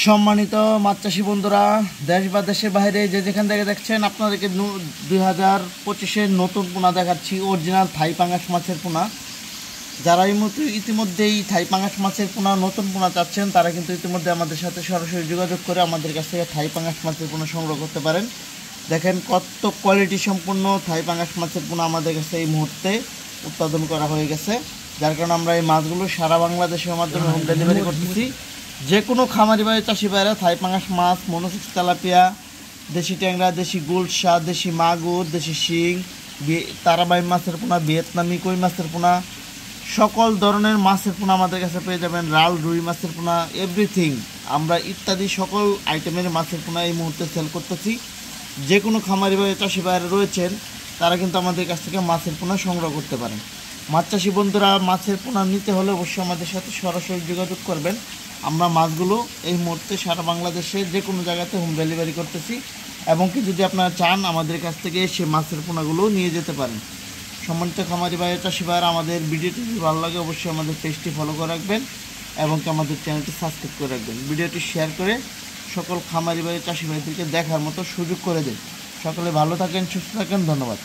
সম্মানিত মাছ চাষি বন্ধুরা, দেশ বা দেশের বাইরে যে যেখান থেকে দেখছেন, আপনাদেরকে 2025-এর নতুন পোনা দেখাচ্ছি। অরিজিনাল থাই পাঙ্গাস মাছের পোনা। যারা ইতিমধ্যেই থাই পাঙ্গাস মাছের পোনা নতুন পোনা চাচ্ছেন, তারা কিন্তু ইতিমধ্যে আমাদের সাথে সরাসরি যোগাযোগ করে আমাদের কাছ থেকে থাই পাঙ্গাস মাছের পোনা সংগ্রহ করতে পারেন। দেখেন কত কোয়ালিটি সম্পূর্ণ থাই পাঙ্গাস মাছের পোনা আমাদের কাছে এই মুহূর্তে উৎপাদন করা হয়ে গেছে, যার কারণে আমরা এই মাছগুলো সারা বাংলাদেশের মাধ্যমে হোম ডেলিভারি করতেছি। যে কোনো খামারি বাড়ি চাষি ভাইরা থাই পাঙ্গাস মাছ, মনোসিক্স তেলাপিয়া, দেশি ট্যাংরা, দেশি গুলশা, দেশি মাগুর, দেশি শিং, তারাবাই মাছের পোনা, ভিয়েতনামি কই মাছের পোনা, সকল ধরনের মাছের পোনা আমাদের কাছে পেয়ে যাবেন। রাল রুই মাছের পোনা, এভরিথিং আমরা ইত্যাদি সকল আইটেমের মাছের পোনা এই মুহূর্তে সেল করতেছি। যে কোনো খামারি বাড়ি চাষি ভাইরা রয়েছেন, তারা কিন্তু আমাদের কাছ থেকে মাছের পোনা সংগ্রহ করতে পারেন। মাছ চাষি বন্ধুরা, মাছের পোনা নিতে হলে অবশ্যই আমাদের সাথে সরাসরি যোগাযোগ করবেন। আমরা মাছগুলো এই মুহূর্তে সারা বাংলাদেশে যে কোনো জায়গাতে হোম ডেলিভারি করতেছি, এবং কি যদি আপনারা চান আমাদের কাছ থেকে সে মাছের পোনাগুলো নিয়ে যেতে পারেন। সম্মানিত খামারি ভাই চাষি ভাইরা, আমাদের ভিডিওটি যদি ভালো লাগে অবশ্যই আমাদের পেজটি ফলো করে রাখবেন এবং কি আমাদের চ্যানেলটি সাবস্ক্রাইব করে রাখবেন। ভিডিওটি শেয়ার করে সকল খামারি ভাই চাষি ভাইদেরকে দেখার মতো সুযোগ করে দিন। সকলে ভালো থাকেন, সুস্থ থাকেন, ধন্যবাদ।